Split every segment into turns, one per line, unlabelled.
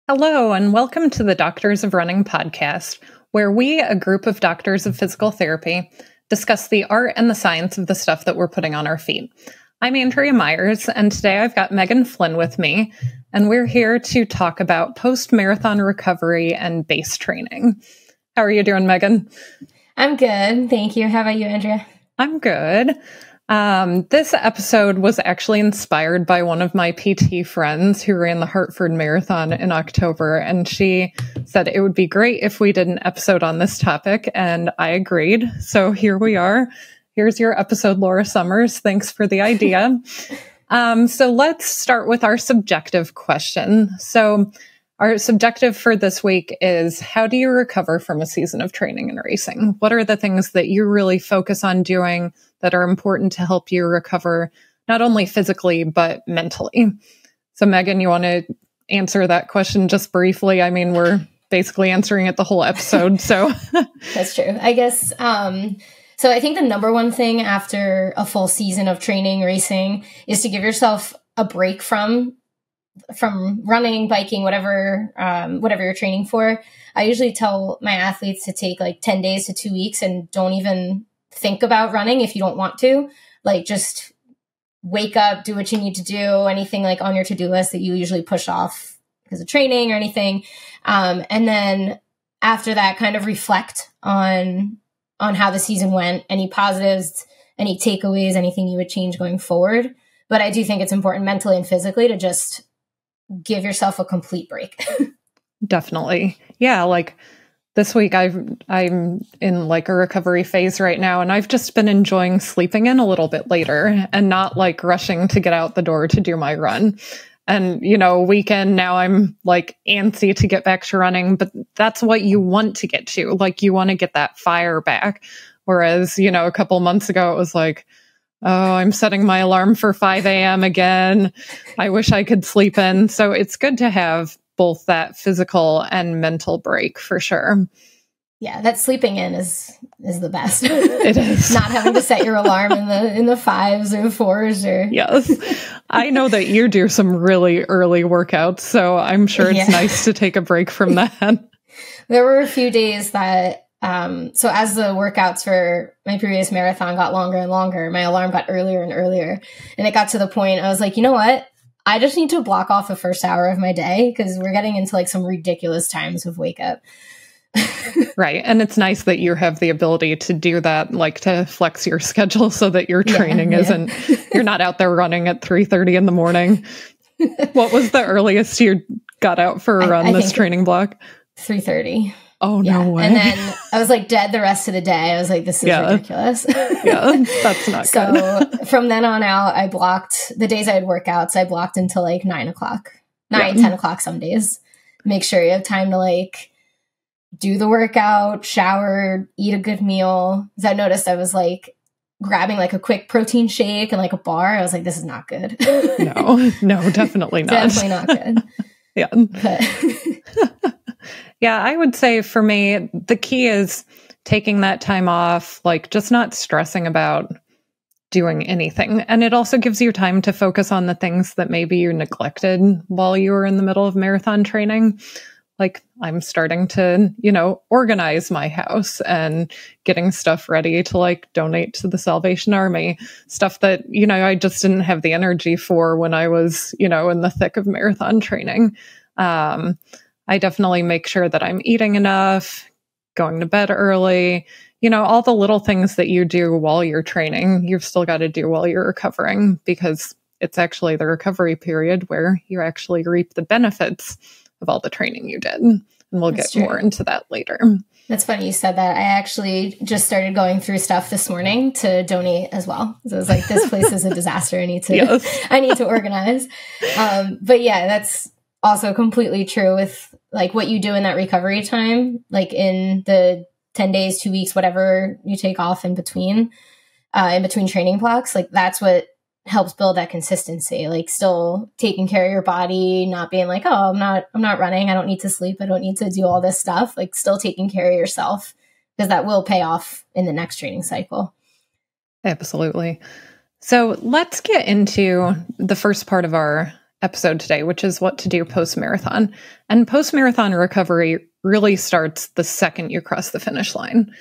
Hello, and welcome to the Doctors of Running podcast, where we, a group of doctors of physical therapy, discuss the art and the science of the stuff that we're putting on our feet. I'm Andrea Myers, and today I've got Megan Flynn with me, and we're here to talk about post-marathon recovery and base training. How are you doing, Megan?
I'm good. Thank you. How about you, Andrea?
I'm good. This episode was actually inspired by one of my PT friends who ran the Hartford Marathon in October, and she said it would be great if we did an episode on this topic, and I agreed. So here we are. Here's your episode, Laura Summers. Thanks for the idea. So let's start with our subjective question. So our subjective for this week is, how do you recover from a season of training and racing? What are the things that you really focus on doing that are important to help you recover, not only physically, but mentally? So Megan, you want to answer that question just briefly? I mean, we're basically answering it the whole episode, so.
That's true. I guess, so I think the number one thing after a full season of training, racing, is to give yourself a break from running, biking, whatever you're training for. I usually tell my athletes to take like 10 days to 2 weeks and don't even think about running if you don't want to. Like, just wake up, do what you need to do, anything like on your to-do list that you usually push off because of training or anything. And then after that, kind of reflect on how the season went, any positives, any takeaways, anything you would change going forward. But I do think it's important mentally and physically to just give yourself a complete break.
Definitely. Yeah. Like this week I'm in like a recovery phase right now, and I've just been enjoying sleeping in a little bit later and not like rushing to get out the door to do my run. And, weekend now I'm like antsy to get back to running, but that's what you want to get to. Like, you want to get that fire back. Whereas, a couple months ago it was like, oh, I'm setting my alarm for 5 a.m. again. I wish I could sleep in. So it's good to have both that physical and mental break for sure.
Yeah, that sleeping in is the best.
It is.
Not having to set your alarm in the 5s or 4s or.
Yes. I know that you do some really early workouts, so I'm sure it's nice to take a break from that.
There were a few days that so as the workouts for my previous marathon got longer and longer, my alarm got earlier and earlier. And it got to the point I was like, you know what? I just need to block off the first hour of my day because we're getting into like some ridiculous times of wake up.
Right. And it's nice that you have the ability to do that, like to flex your schedule so that your training isn't, you're not out there running at 3:30 in the morning. What was the earliest you got out for a run this training block?
3:30.
Oh, no way.
And then I was like dead the rest of the day. I was like, this is ridiculous.
Yeah, that's not good.
So from then on out, I blocked the days I had workouts. I blocked until like 9 o'clock, 10 o'clock some days. Make sure you have time to like do the workout, shower, eat a good meal. Because I noticed I was like grabbing like a quick protein shake and like a bar. I was like, this is not good.
No, definitely not.
Definitely not good.
Yeah.
But
yeah, I would say for me, the key is taking that time off, like just not stressing about doing anything. And it also gives you time to focus on the things that maybe you neglected while you were in the middle of marathon training. Like, I'm starting to, organize my house and getting stuff ready to like donate to the Salvation Army, stuff that, I just didn't have the energy for when I was, in the thick of marathon training. I definitely make sure that I'm eating enough, going to bed early, all the little things that you do while you're training, you've still got to do while you're recovering, because it's actually the recovery period where you actually reap the benefits of all the training you did. And we'll get more into that later.
That's funny you said that. I actually just started going through stuff this morning to donate as well. So I was like, this place is a disaster. I need to organize. But yeah, that's also completely true with like what you do in that recovery time, like in the 10 days, 2 weeks, whatever you take off in between training blocks. Like, that's what helps build that consistency, like still taking care of your body, not being like, oh, I'm not running. I don't need to sleep. I don't need to do all this stuff. Like, still taking care of yourself, because that will pay off in the next training cycle.
Absolutely. So let's get into the first part of our episode today, which is what to do post-marathon. And post-marathon recovery really starts the second you cross the finish line.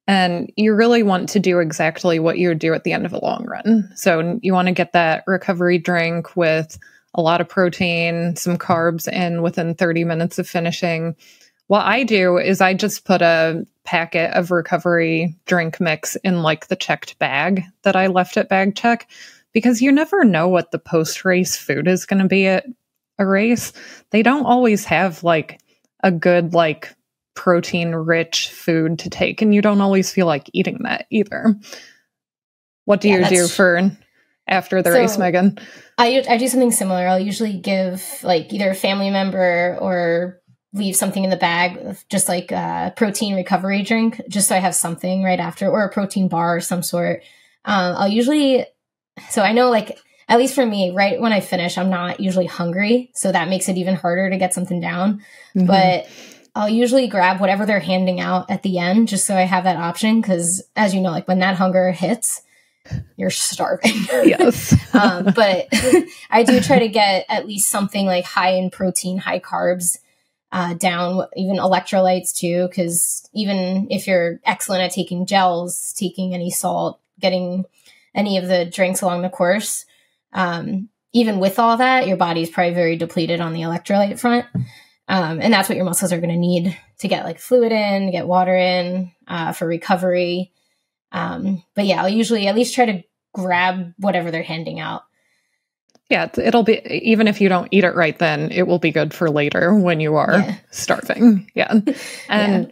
And you really want to do exactly what you would do at the end of a long run. So you want to get that recovery drink with a lot of protein, some carbs in within 30 minutes of finishing. What I do is I just put a packet of recovery drink mix in like the checked bag that I left at bag check, because you never know what the post-race food is going to be at a race. They don't always have like a good like protein-rich food to take, and you don't always feel like eating that either. What do you do for after the race, Megan?
I do something similar. I'll usually give like either a family member or leave something in the bag, just like a protein recovery drink, just so I have something right after, or a protein bar of some sort. So I know, like, at least for me, right when I finish, I'm not usually hungry. So that makes it even harder to get something down. Mm-hmm. But I'll usually grab whatever they're handing out at the end, just so I have that option. Because as you know, like when that hunger hits, you're starving.
Yes.
But I do try to get at least something like high in protein, high carbs down, even electrolytes too. Because even if you're excellent at taking gels, taking any salt, getting any of the drinks along the course, even with all that, your body's probably very depleted on the electrolyte front. And that's what your muscles are going to need to get like fluid in, get water in for recovery. But yeah, I'll usually at least try to grab whatever they're handing out.
Yeah, it'll be, even if you don't eat it right then, it will be good for later when you are starving. Yeah. And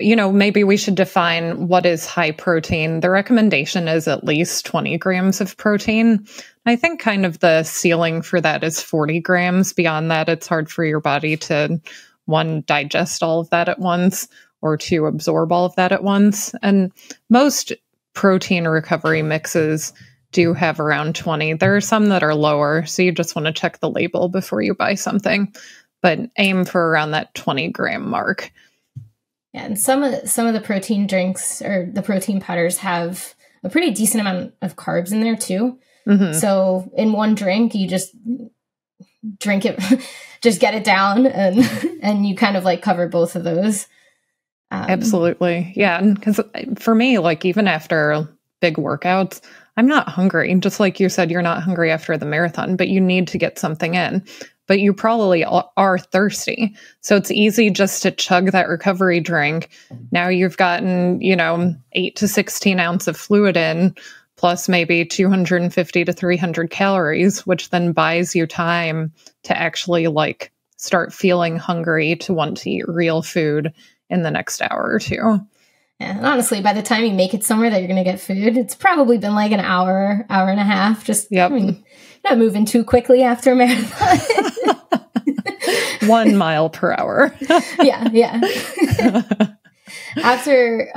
you know, maybe we should define what is high protein. The recommendation is at least 20 grams of protein. I think kind of the ceiling for that is 40 grams. Beyond that, it's hard for your body to, one, digest all of that at once, or two, absorb all of that at once. And most protein recovery mixes do have around 20. There are some that are lower, so you just want to check the label before you buy something, but aim for around that 20 gram mark.
Yeah, and some of the protein drinks or the protein powders have a pretty decent amount of carbs in there too. Mm-hmm. So in one drink, you just drink it, just get it down, and you kind of like cover both of those.
Absolutely, yeah. Because for me, like even after big workouts, I'm not hungry. Just like you said, you're not hungry after the marathon, but you need to get something in. But you probably are thirsty. So it's easy just to chug that recovery drink. Now you've gotten, 8 to 16 ounces of fluid in, plus maybe 250 to 300 calories, which then buys you time to actually like start feeling hungry to want to eat real food in the next hour or two.
Yeah, and honestly, by the time you make it somewhere that you're going to get food, it's probably been like an hour and a half. Just, I mean, not moving too quickly after a marathon.
1 mile per hour.
Yeah. After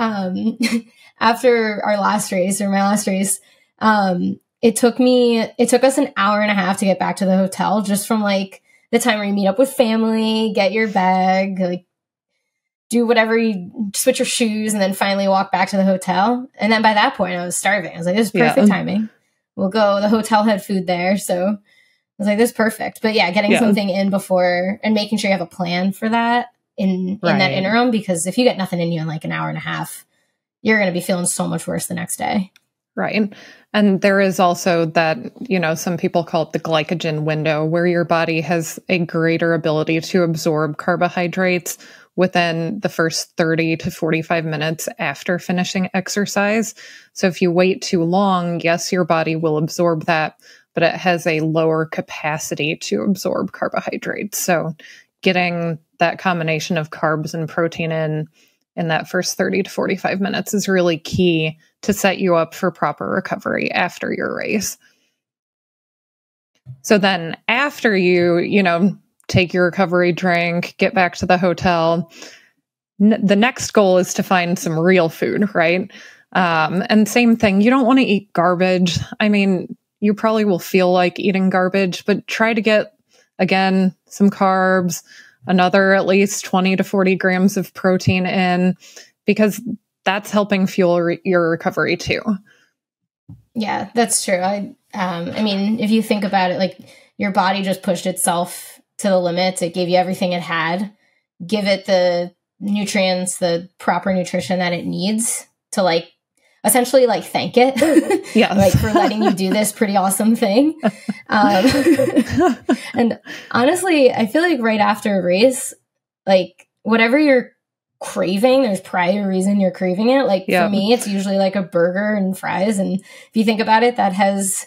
our last race, or my last race, it took us an hour and a half to get back to the hotel, just from like the time where you meet up with family, get your bag, like do whatever, you switch your shoes, and then finally walk back to the hotel. And then by that point I was starving. I was like, this is perfect timing. We'll go, the hotel had food there. So I was like, this is perfect. But yeah, getting something in before and making sure you have a plan for that in that interim, because if you get nothing in you in like an hour and a half, you're going to be feeling so much worse the next day.
Right. And there is also that, some people call it the glycogen window, where your body has a greater ability to absorb carbohydrates within the first 30 to 45 minutes after finishing exercise. So if you wait too long, yes, your body will absorb that, but it has a lower capacity to absorb carbohydrates. So getting that combination of carbs and protein in that first 30 to 45 minutes is really key to set you up for proper recovery after your race. So then after you take your recovery drink, get back to the hotel, the next goal is to find some real food, right? And same thing, you don't want to eat garbage. I mean, you probably will feel like eating garbage, but try to get, again, some carbs, another at least 20 to 40 grams of protein in, because that's helping fuel your recovery too.
Yeah, that's true. I mean, if you think about it, like your body just pushed itself to the limits. It gave you everything it had. Give it the nutrients, the proper nutrition that it needs to like essentially like thank it.
Yes.
Like for letting you do this pretty awesome thing. And honestly, I feel like right after a race, like whatever you're craving, there's probably a reason you're craving it. Like for me, it's usually like a burger and fries. And if you think about it, that has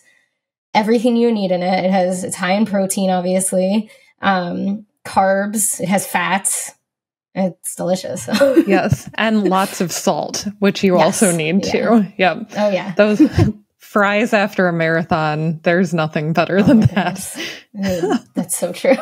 everything you need in it. It's high in protein, obviously, carbs, it has fats. It's delicious.
Yes. And lots of salt, which you also need too. Yep.
Oh yeah.
Those fries after a marathon, there's nothing better than that.
That's so true.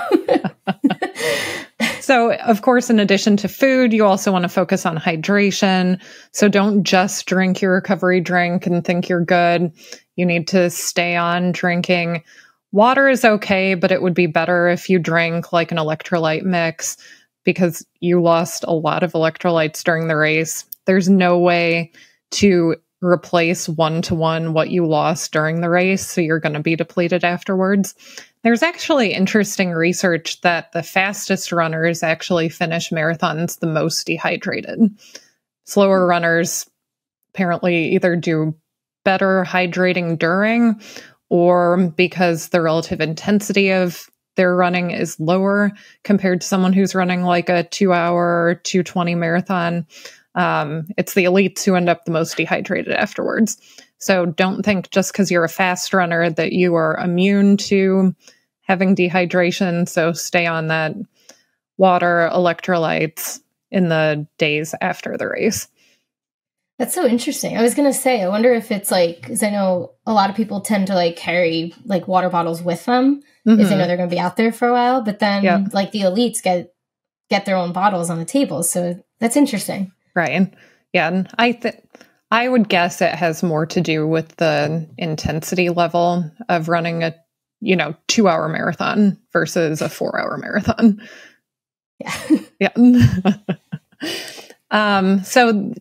So, of course, in addition to food, you also want to focus on hydration. So don't just drink your recovery drink and think you're good. You need to stay on drinking. Water is okay, but it would be better if you drink like an electrolyte mix, because you lost a lot of electrolytes during the race. There's no way to replace one-to-one what you lost during the race, so you're going to be depleted afterwards. There's actually interesting research that the fastest runners actually finish marathons the most dehydrated. Slower runners apparently either do better hydrating during, or because the relative intensity of their running is lower compared to someone who's running like a 2-hour, 2:20 marathon. It's the elites who end up the most dehydrated afterwards. So don't think just because you're a fast runner that you are immune to having dehydration. So stay on that water, electrolytes in the days after the race.
That's so interesting. I was going to say, I wonder if it's like, because I know a lot of people tend to like carry like water bottles with them if they know they're going to be out there for a while. But then like the elites get their own bottles on the table. So that's interesting.
Right. Yeah. And I would guess it has more to do with the intensity level of running a 2-hour marathon versus a 4-hour marathon.
Yeah.
So,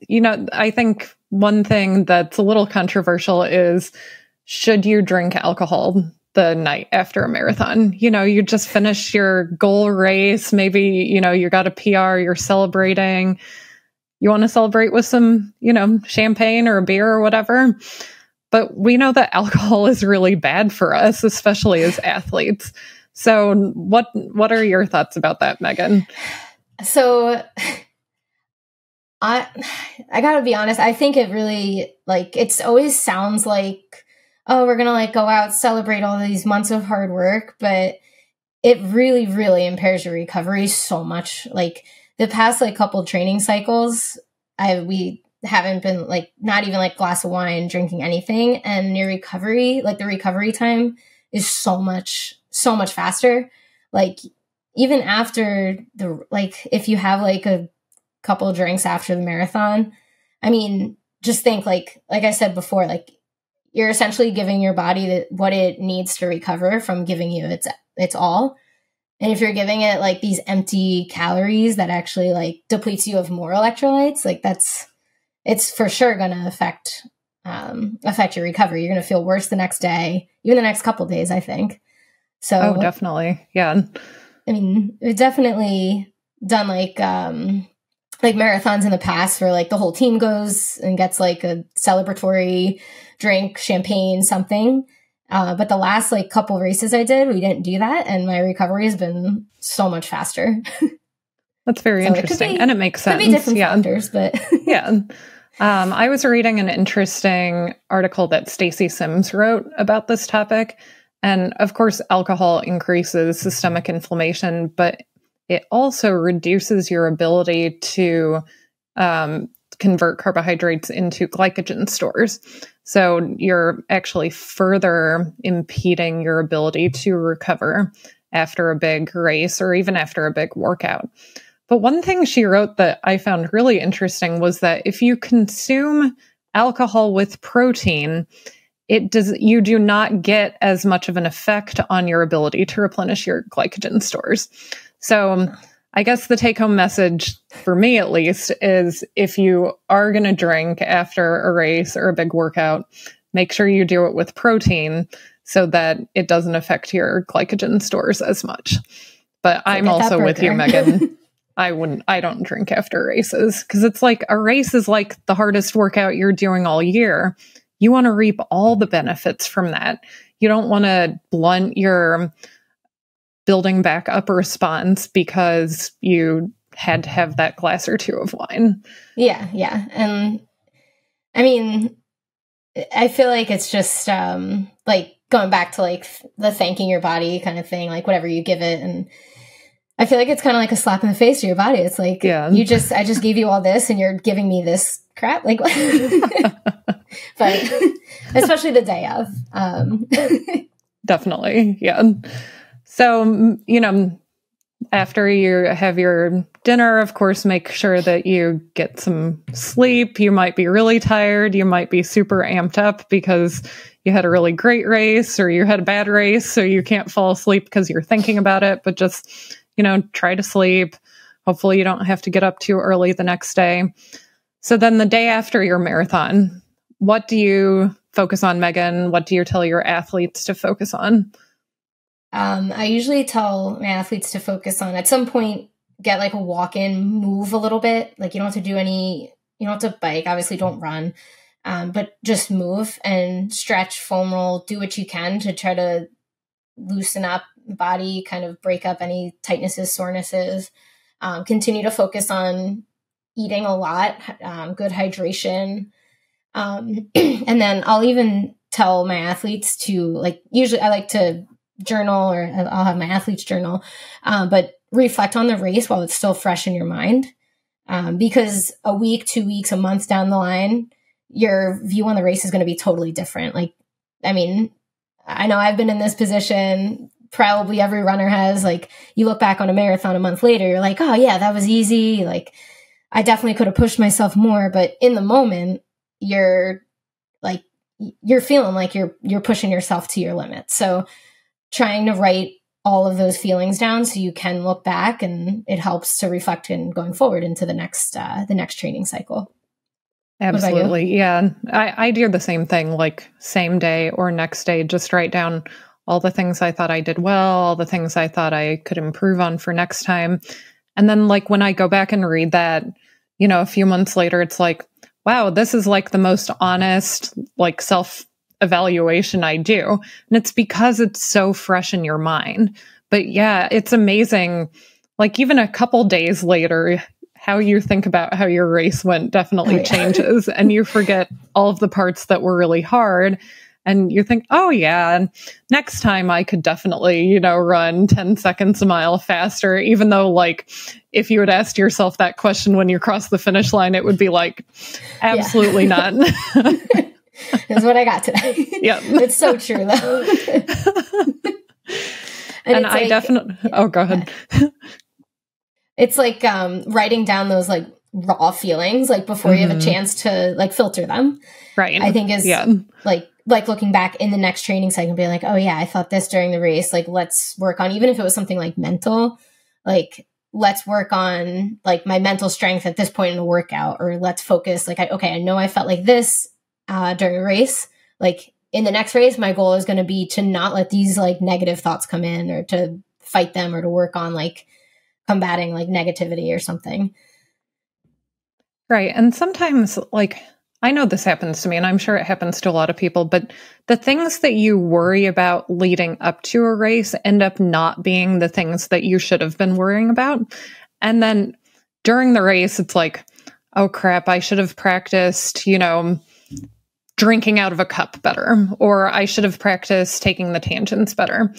I think one thing that's a little controversial is, should you drink alcohol the night after a marathon? You just finished your goal race. Maybe, you got a PR, you're celebrating. You want to celebrate with some, champagne or a beer or whatever. But we know that alcohol is really bad for us, especially as athletes. So what are your thoughts about that, Megan?
So I gotta be honest. I think it really, like, it's always sounds like, oh, we're gonna like go out, celebrate all these months of hard work, but it really, really impairs your recovery so much. Like the past like couple training cycles, we haven't been like, not even like glass of wine, drinking anything, and your recovery, like the recovery time is so much faster. Like even after if you have like a couple drinks after the marathon, I mean, just think like I said before, like you're essentially giving your body what it needs to recover from giving you its all. And if you're giving it like these empty calories that actually like depletes you of more electrolytes, like it's for sure going to affect your recovery. You're going to feel worse the next day, even the next couple days, I think. So,
oh, definitely. Yeah.
I mean, we've definitely done like marathons in the past where like the whole team goes and gets like a celebratory drink, champagne, something. But the last like couple races I did, we didn't do that. And my recovery has been so much faster.
That's very interesting. And it makes sense.
Could be different factors, but
yeah. I was reading an interesting article that Stacy Sims wrote about this topic. And of course, alcohol increases systemic inflammation, but it also reduces your ability to convert carbohydrates into glycogen stores. So you're actually further impeding your ability to recover after a big race or even after a big workout. But one thing she wrote that I found really interesting was that if you consume alcohol with protein, you do not get as much of an effect on your ability to replenish your glycogen stores. So I guess the take-home message, for me at least, is if you are going to drink after a race or a big workout, make sure you do it with protein so that it doesn't affect your glycogen stores as much. But I'm also with you, Megan. I don't drink after races, because it's like a race is like the hardest workout you're doing all year. You want to reap all the benefits from that. You don't want to blunt your building back up response because you had to have that glass or two of wine.
Yeah. Yeah. And I mean, I feel like it's just like going back to like the thanking your body kind of thing, like whatever you give it. And I feel like it's kind of like a slap in the face to your body. It's like, I just gave you all this and you're giving me this crap. Like, but especially the day of.
Definitely. Yeah. So, after you have your dinner, of course, make sure that you get some sleep. You might be really tired. You might be super amped up because you had a really great race or you had a bad race, so you can't fall asleep because you're thinking about it. But just, try to sleep. Hopefully you don't have to get up too early the next day. So then the day after your marathon, what do you focus on, Megan? What do you tell your athletes to focus on?
I usually tell my athletes to focus on, at some point, get like a walk-in, move a little bit. Like you don't have to bike, obviously don't run, but just move and stretch, foam roll, do what you can to try to loosen up the body, kind of break up any tightnesses, sorenesses. Continue to focus on eating a lot, good hydration. And then I'll even tell my athletes to, like, usually I like to journal, or I'll have my athletes journal, but reflect on the race while it's still fresh in your mind. Because a week, 2 weeks, a month down the line, your view on the race is going to be totally different. Like, I mean, I know I've been in this position, probably every runner has. Like, you look back on a marathon a month later, you're like, oh yeah, that was easy. Like, I definitely could have pushed myself more, but in the moment, you're feeling like you're pushing yourself to your limit. So trying to write all of those feelings down so you can look back, and it helps to reflect in going forward into the next training cycle.
Absolutely. Yeah. I do the same thing, like same day or next day, just write down all the things I thought I did well, all the things I thought I could improve on for next time. And then like when I go back and read that, a few months later, it's like, wow, this is like the most honest, like self-evaluation I do. And it's because it's so fresh in your mind. But yeah, it's amazing. Like even a couple days later, how you think about how your race went definitely changes, and you forget all of the parts that were really hard. And you think, oh yeah, next time I could definitely, run 10 seconds a mile faster, even though like, if you had asked yourself that question when you crossed the finish line, it would be like, absolutely not.
That's what I got today.
Yeah.
It's so true though.
and I like, definitely, go ahead.
It's like writing down those like raw feelings, like before you have a chance to like filter them.
Right.
I think is like looking back in the next training cycle and being like, oh yeah, I thought this during the race, like let's work on, even if it was something like mental, like let's work on like my mental strength at this point in a workout, or let's focus like, I know I felt like this during a race, like in the next race, my goal is going to be to not let these like negative thoughts come in, or to fight them, or to work on like combating like negativity or something.
Right. And sometimes like, I know this happens to me, and I'm sure it happens to a lot of people, but the things that you worry about leading up to a race end up not being the things that you should have been worrying about. And then during the race, it's like, oh crap, I should have practiced, drinking out of a cup better, or I should have practiced taking the tangents better.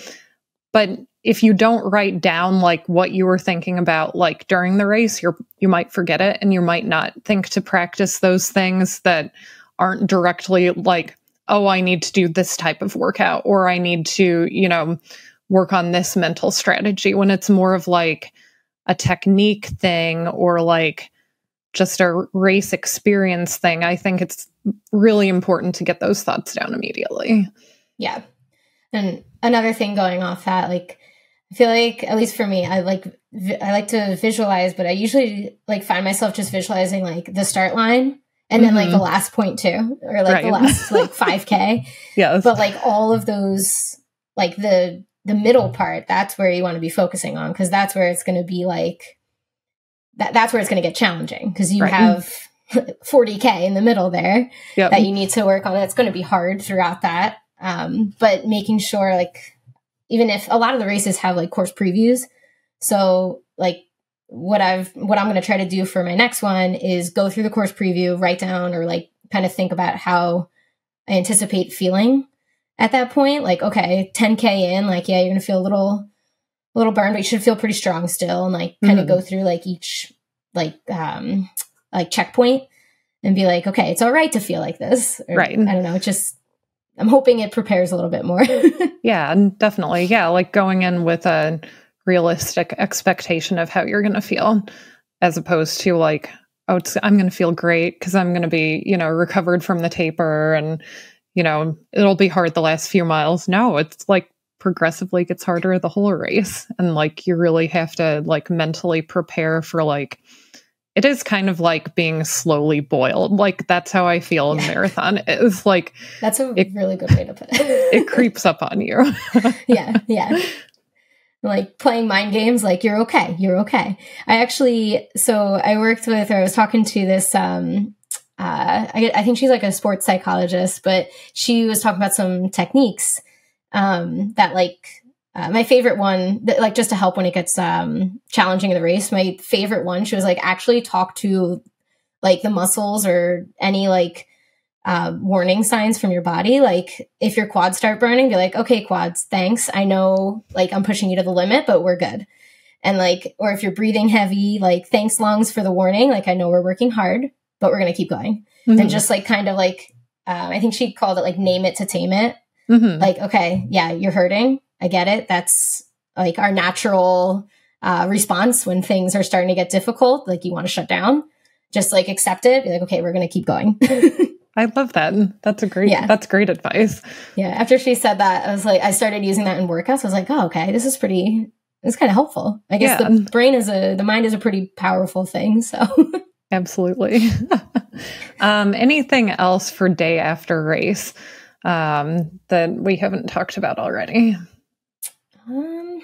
But if you don't write down like what you were thinking about like during the race, you might forget it, and you might not think to practice those things that aren't directly like, oh, I need to do this type of workout, or I need to, work on this mental strategy, when it's more of like a technique thing, or like just a race experience thing. I think it's really important to get those thoughts down immediately.
Yeah. And another thing going off that, like, I feel like, at least for me, I like to visualize, but I usually like find myself just visualizing like the start line And then like the last point too, or like the last like 5K.
Yes.
But like all of those, like the middle part, that's where you want to be focusing on, because that's where it's going to be like, that's where it's going to get challenging, because you have 40K in the middle there that you need to work on. It's going to be hard throughout that. But making sure, like, even if a lot of the races have like course previews, so like what I'm going to try to do for my next one is go through the course preview, write down, or like kind of think about how I anticipate feeling at that point. Like, okay, 10K in, like, yeah, you're going to feel a little burned, but you should feel pretty strong still. And like kind of go through like each like checkpoint and be like, okay, it's all right to feel like this. Or, I don't know. I'm hoping it prepares a little bit more.
Yeah, definitely. Yeah. Like going in with a realistic expectation of how you're going to feel, as opposed to like, oh, I'm going to feel great because I'm going to be, recovered from the taper and, it'll be hard the last few miles. No, it's like progressively gets harder the whole race. And like, you really have to like mentally prepare for like, it is kind of like being slowly boiled. Like that's how I feel in marathon. It's like,
that's a really good way to put it.
It creeps up on you.
Yeah. Like playing mind games, like you're okay. I was talking to this, I think she's like a sports psychologist, but she was talking about some techniques, that like, my favorite one, that, like just to help when it gets, challenging in the race, my favorite one, she was like, actually talk to like the muscles or any like, warning signs from your body. Like if your quads start burning, be like, okay, quads, thanks. I know like I'm pushing you to the limit, but we're good. And like, or if you're breathing heavy, like thanks lungs for the warning. Like I know we're working hard, but we're going to keep going. And just like, kind of like, I think she called it like name it to tame it. Like, okay, yeah, you're hurting. I get it. That's like our natural, response when things are starting to get difficult. Like you want to shut down, just like accept it. Be like, okay, we're going to keep going.
I love that. That's great advice.
Yeah. After she said that, I was like, I started using that in workouts. I was like, oh, okay, it's kind of helpful. I guess the mind is a pretty powerful thing. So
absolutely. Anything else for day after race, that we haven't talked about already?
I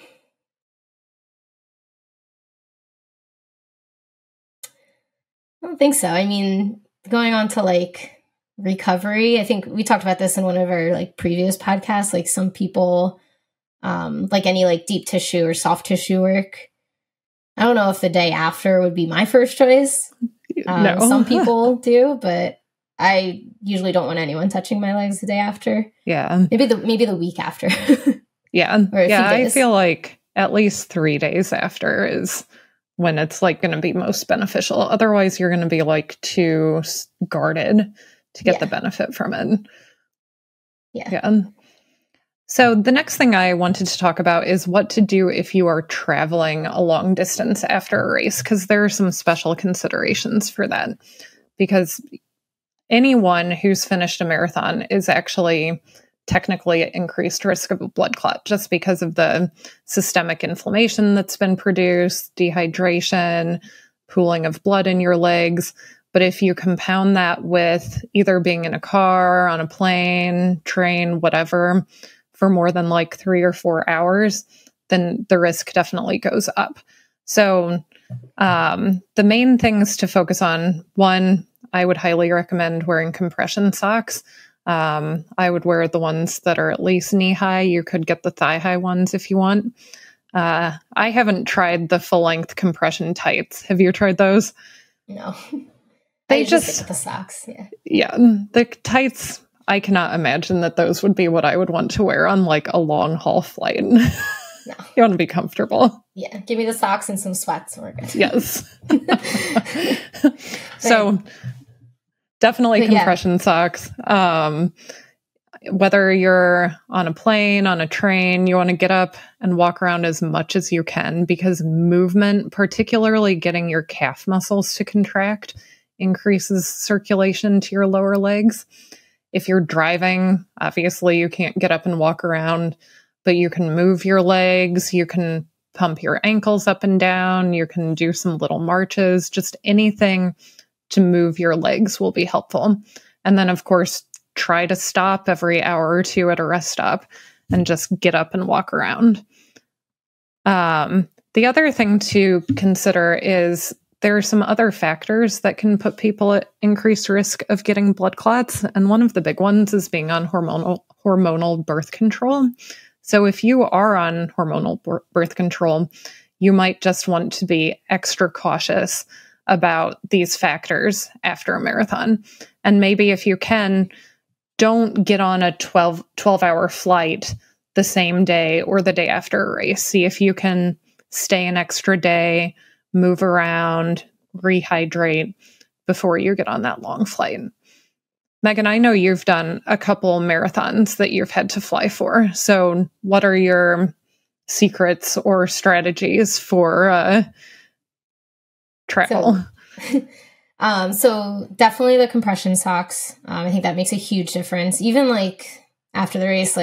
don't think so. I mean, going on to like recovery, I think we talked about this in one of our like previous podcasts. Like some people, like any like deep tissue or soft tissue work, I don't know if the day after would be my first choice.
No.
Some people do, but I usually don't want anyone touching my legs the day after.
Yeah.
Maybe the week after.
Yeah. I feel like at least 3 days after is when it's like going to be most beneficial. Otherwise, you're going to be like too guarded to get the benefit from it. Yeah. So the next thing I wanted to talk about is what to do if you are traveling a long distance after a race, because there are some special considerations for that. Because anyone who's finished a marathon is actually technically at increased risk of a blood clot just because of the systemic inflammation that's been produced, dehydration, pooling of blood in your legs. But if you compound that with either being in a car, on a plane, train, whatever, for more than like 3 or 4 hours, then the risk definitely goes up. So the main things to focus on, one, I would highly recommend wearing compression socks. I would wear the ones that are at least knee high. You could get the thigh high ones if you want. I haven't tried the full length compression tights. Have you tried those?
No.
They
I
just
stick with the socks.
Yeah. The tights, I cannot imagine that those would be what I would want to wear on like a long haul flight. No. You want to be comfortable.
Yeah. Give me the socks and some sweats. We're good.
Yes. So definitely compression socks. Whether you're on a plane, on a train, you want to get up and walk around as much as you can, because movement, particularly getting your calf muscles to contract, increases circulation to your lower legs. If you're driving, obviously you can't get up and walk around, but you can move your legs, you can pump your ankles up and down, you can do some little marches, just anything to move your legs will be helpful. And then, of course, try to stop every hour or two at a rest stop and just get up and walk around. The other thing to consider is there are some other factors that can put people at increased risk of getting blood clots. And one of the big ones is being on hormonal birth control. So if you are on hormonal birth control, you might just want to be extra cautious about these factors after a marathon. And maybe if you can, don't get on a 12-hour flight the same day or the day after a race. See if you can stay an extra day, move around, rehydrate before you get on that long flight. Megan, I know you've done a couple marathons that you've had to fly for. So what are your secrets or strategies for travel?
So definitely the compression socks. I think that makes a huge difference. Even like after the race,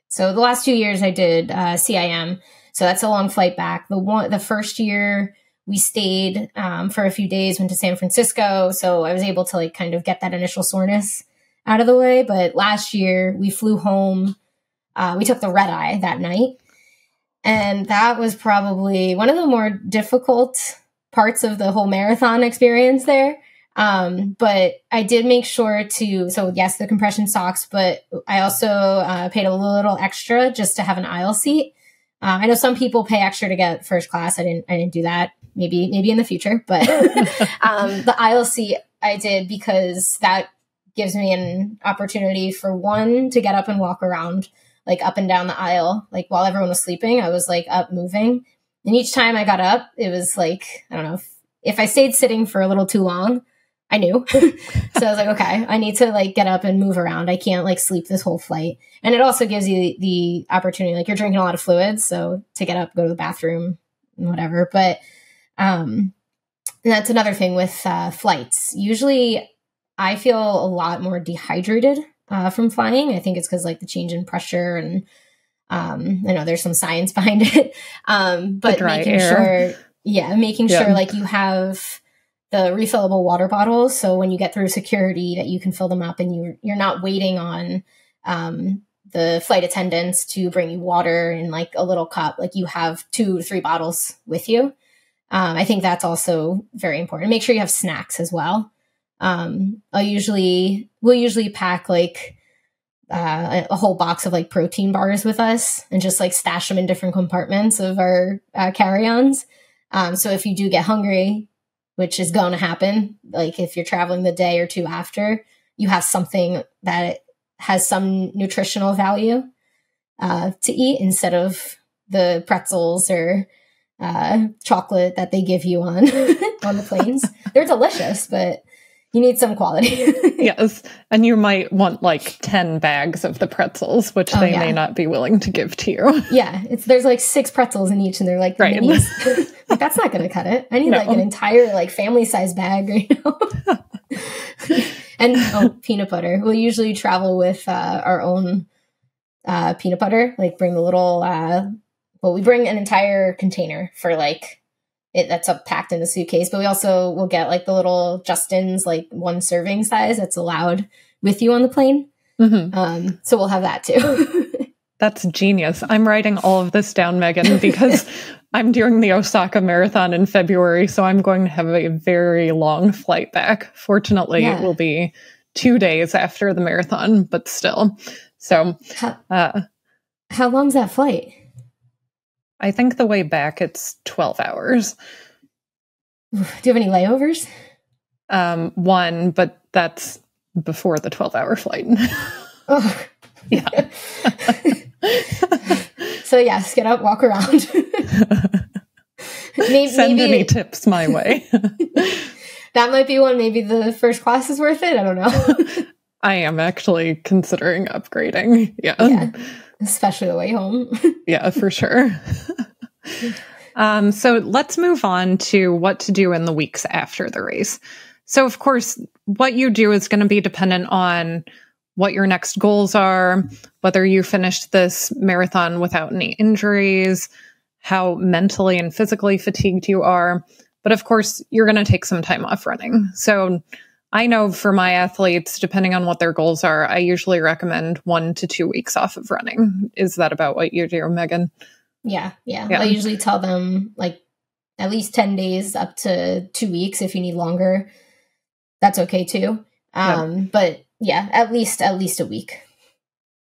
so the last 2 years I did CIM. So that's a long flight back. The first year we stayed for a few days, went to San Francisco. So I was able to kind of get that initial soreness out of the way. But last year we flew home. We took the red eye that night. And that was probably one of the more difficult parts of the whole marathon experience there. But I did make sure so yes, the compression socks, but I also paid a little extra just to have an aisle seat. I know some people pay extra to get first class. I didn't do that. Maybe in the future, but the aisle seat I did because that gives me an opportunity for one to get up and walk around, up and down the aisle. While everyone was sleeping, I was up moving. And each time I got up, it was I don't know, if I stayed sitting for a little too long, I knew. So I was okay, I need to get up and move around. I can't sleep this whole flight. And it also gives you the opportunity, you're drinking a lot of fluids. So to get up, go to the bathroom and whatever. But, and that's another thing with flights. Usually I feel a lot more dehydrated from flying. I think it's because the change in pressure and I know there's some science behind it. But making sure you have the refillable water bottles. So when you get through security that you can fill them up and you're not waiting on the flight attendants to bring you water in a little cup. You have 2 to 3 bottles with you. I think that's also very important. Make sure you have snacks as well. We'll usually pack a whole box of protein bars with us and just stash them in different compartments of our carry-ons. So if you do get hungry, which is going to happen, if you're traveling the day or two after, you have something that has some nutritional value to eat instead of the pretzels or chocolate that they give you on on the planes. They're delicious, but you need some quality.
Yes. And you might want 10 bags of the pretzels, which they may not be willing to give to you.
Yeah. There's 6 pretzels in each and they're right. Minis. That's not going to cut it. I need an entire family size bag, And peanut butter. We'll usually travel with our own peanut butter, bring the little, we bring an entire container for that's up packed in the suitcase, but we also will get the little Justin's 1 serving size that's allowed with you on the plane. Mm-hmm. So we'll have that too.
That's genius. I'm writing all of this down, Megan, because I'm doing the Osaka Marathon in February, so I'm going to have a very long flight back. Fortunately, it will be 2 days after the marathon, but still. So,
how long's that flight?
I think the way back, it's 12 hours.
Do you have any layovers?
One, but that's before the 12-hour flight.
Oh.
Yeah.
So yes, get up, walk around.
Send any tips my way.
That might be one. Maybe the first class is worth it. I don't know.
I am actually considering upgrading. Yeah.
Especially the way home.
Yeah, for sure. So let's move on to what to do in the weeks after the race. So of course, what you do is going to be dependent on what your next goals are, whether you finished this marathon without any injuries, how mentally and physically fatigued you are. But of course, you're going to take some time off running. So I know for my athletes, depending on what their goals are, I usually recommend 1 to 2 weeks off of running. Is that about what you do, Megan?
Yeah. I usually tell them like at least 10 days up to 2 weeks. If you need longer, that's okay too. But yeah, at least a week.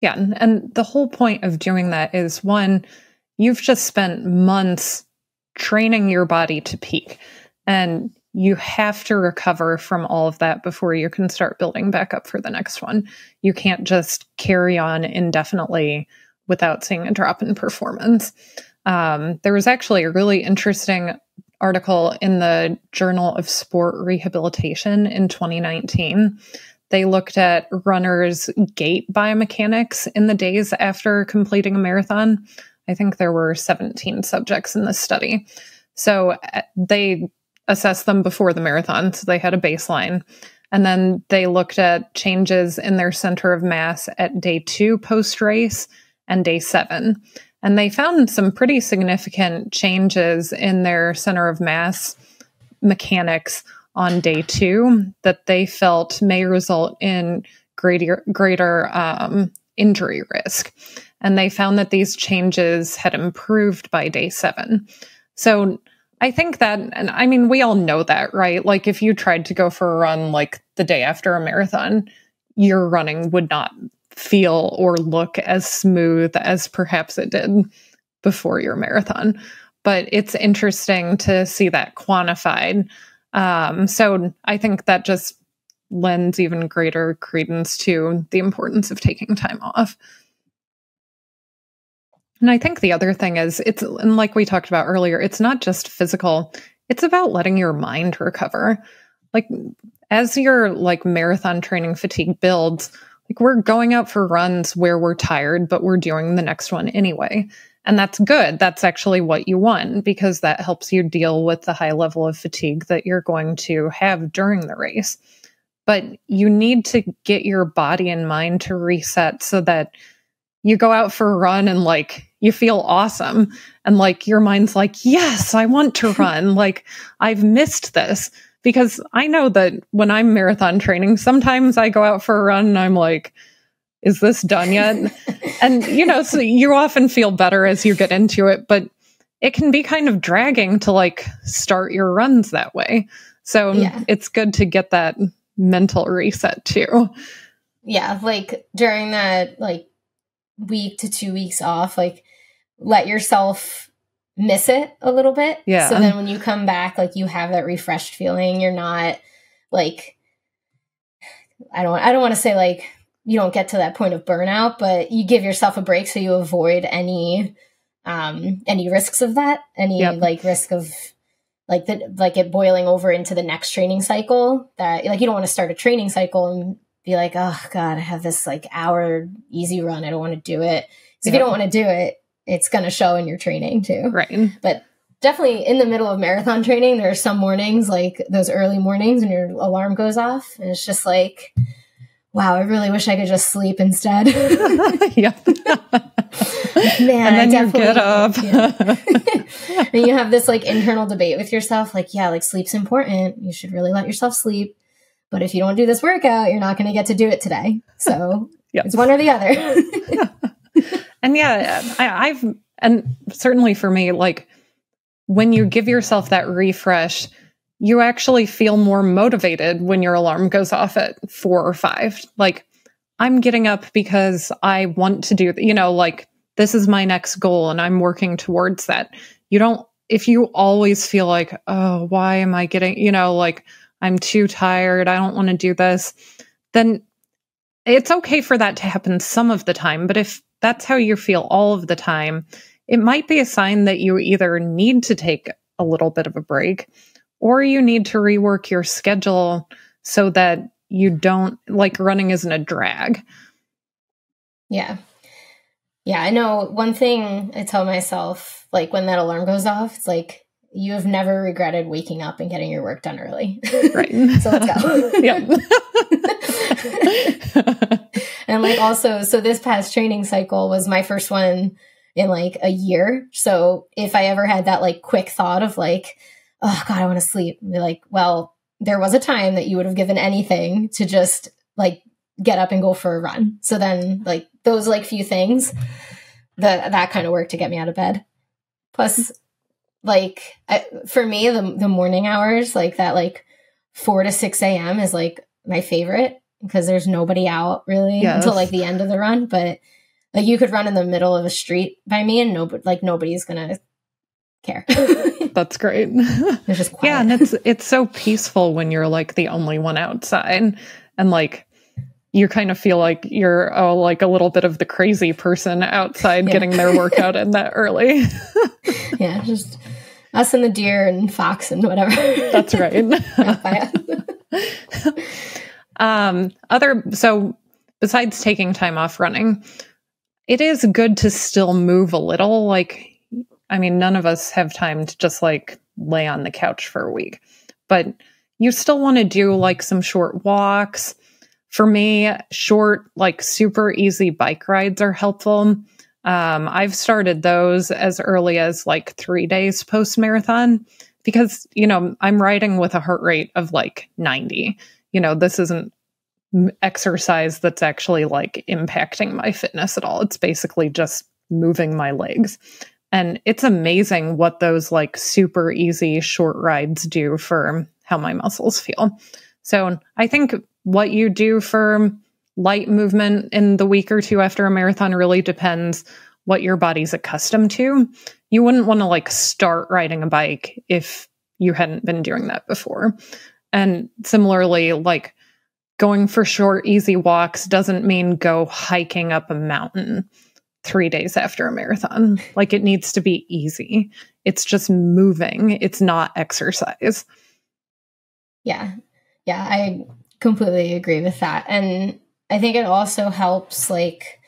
Yeah. And the whole point of doing that is, one, you've just spent months training your body to peak, and you have to recover from all of that before you can start building back up for the next one. You can't just carry on indefinitely without seeing a drop in performance. There was actually a really interesting article in the Journal of Sport Rehabilitation in 2019. They looked at runners' gait biomechanics in the days after completing a marathon. I think there were 17 subjects in this study. So they assessed them before the marathon, so they had a baseline. And then they looked at changes in their center of mass at day 2 post-race and day 7. And they found some pretty significant changes in their center of mass mechanics on day 2 that they felt may result in greater injury risk. And they found that these changes had improved by day 7. So I think that, and I mean, we all know that, right? Like if you tried to go for a run like the day after a marathon, your running would not feel or look as smooth as perhaps it did before your marathon. But it's interesting to see that quantified. So I think that just lends even greater credence to the importance of taking time off. And I think the other thing is, and like we talked about earlier, it's not just physical, it's about letting your mind recover. Like as your like marathon training fatigue builds, like we're going out for runs where we're tired, but we're doing the next one anyway. And that's good. That's actually what you want, because that helps you deal with the high level of fatigue that you're going to have during the race. But you need to get your body and mind to reset so that you go out for a run and like you feel awesome. And like your mind's like, yes, I want to run. Like I've missed this. Because I know that when I'm marathon training, sometimes I go out for a run and I'm like, is this done yet? And, you know, so you often feel better as you get into it, but it can be kind of dragging to like start your runs that way. So It's good to get that mental reset too.
Yeah. Like during that like week to 2 weeks off, like let yourself miss it a little bit.
Yeah.
So then when you come back, like you have that refreshed feeling. You're not like, I don't want to say like you don't get to that point of burnout, but you give yourself a break so you avoid any risks of that, like risk of like it boiling over into the next training cycle. That like you don't want to start a training cycle and be like, oh God, I have this like hour easy run. I don't want to do it. So if you don't want to do it, it's going to show in your training too.
Right.
But definitely in the middle of marathon training, there are some mornings, like those early mornings when your alarm goes off. And it's just like, wow, I really wish I could just sleep instead.
Yeah.
Man,
and then you get up.
And you have this like internal debate with yourself. Like, yeah, like sleep's important. You should really let yourself sleep. But if you don't do this workout, you're not going to get to do it today. So it's one or the other.
And and certainly for me, like when you give yourself that refresh, you actually feel more motivated when your alarm goes off at 4 or 5. Like I'm getting up because I want to do, like this is my next goal and I'm working towards that. If you always feel like, oh, why am I getting, like I'm too tired, I don't want to do this, then it's okay for that to happen some of the time. But if that's how you feel all of the time, it might be a sign that you either need to take a little bit of a break or you need to rework your schedule so that you don't, like running isn't a drag.
Yeah. Yeah, I know one thing I tell myself, like when that alarm goes off, it's like, you have never regretted waking up and getting your work done early.
Right.
So let's go.
Yeah.
And like also, so this past training cycle was my first one in like a year. So if I ever had that like quick thought of like, oh God, I want to sleep. And be like, well, there was a time that you would have given anything to just like get up and go for a run. So then like those like few things, that kind of work to get me out of bed. Plus, like for me, the morning hours, like that, like 4 to 6 a.m. is like my favorite because there's nobody out really until like the end of the run. But like you could run in the middle of a street by me and nobody's gonna care.
That's great.
It's just quiet.
Yeah, and it's so peaceful when you're like the only one outside, and like you kind of feel like you're like a little bit of the crazy person outside getting their workout in that early.
Yeah, just us and the deer and fox and whatever.
That's right. So besides taking time off running, it is good to still move a little. Like, I mean, none of us have time to just like lay on the couch for a week, but you still want to do like some short walks. For me, short, like super easy bike rides are helpful. I've started those as early as like 3 days post-marathon because, you know, I'm riding with a heart rate of like 90. You know, this isn't exercise that's actually like impacting my fitness at all. It's basically just moving my legs. And it's amazing what those like super easy short rides do for how my muscles feel. So I think what you do for light movement in the week or two after a marathon really depends what your body's accustomed to. You wouldn't want to like start riding a bike if you hadn't been doing that before. And similarly, like going for short, easy walks doesn't mean go hiking up a mountain 3 days after a marathon. Like it needs to be easy. It's just moving. It's not exercise.
Yeah. Yeah, I completely agree with that. And I think it also helps, like,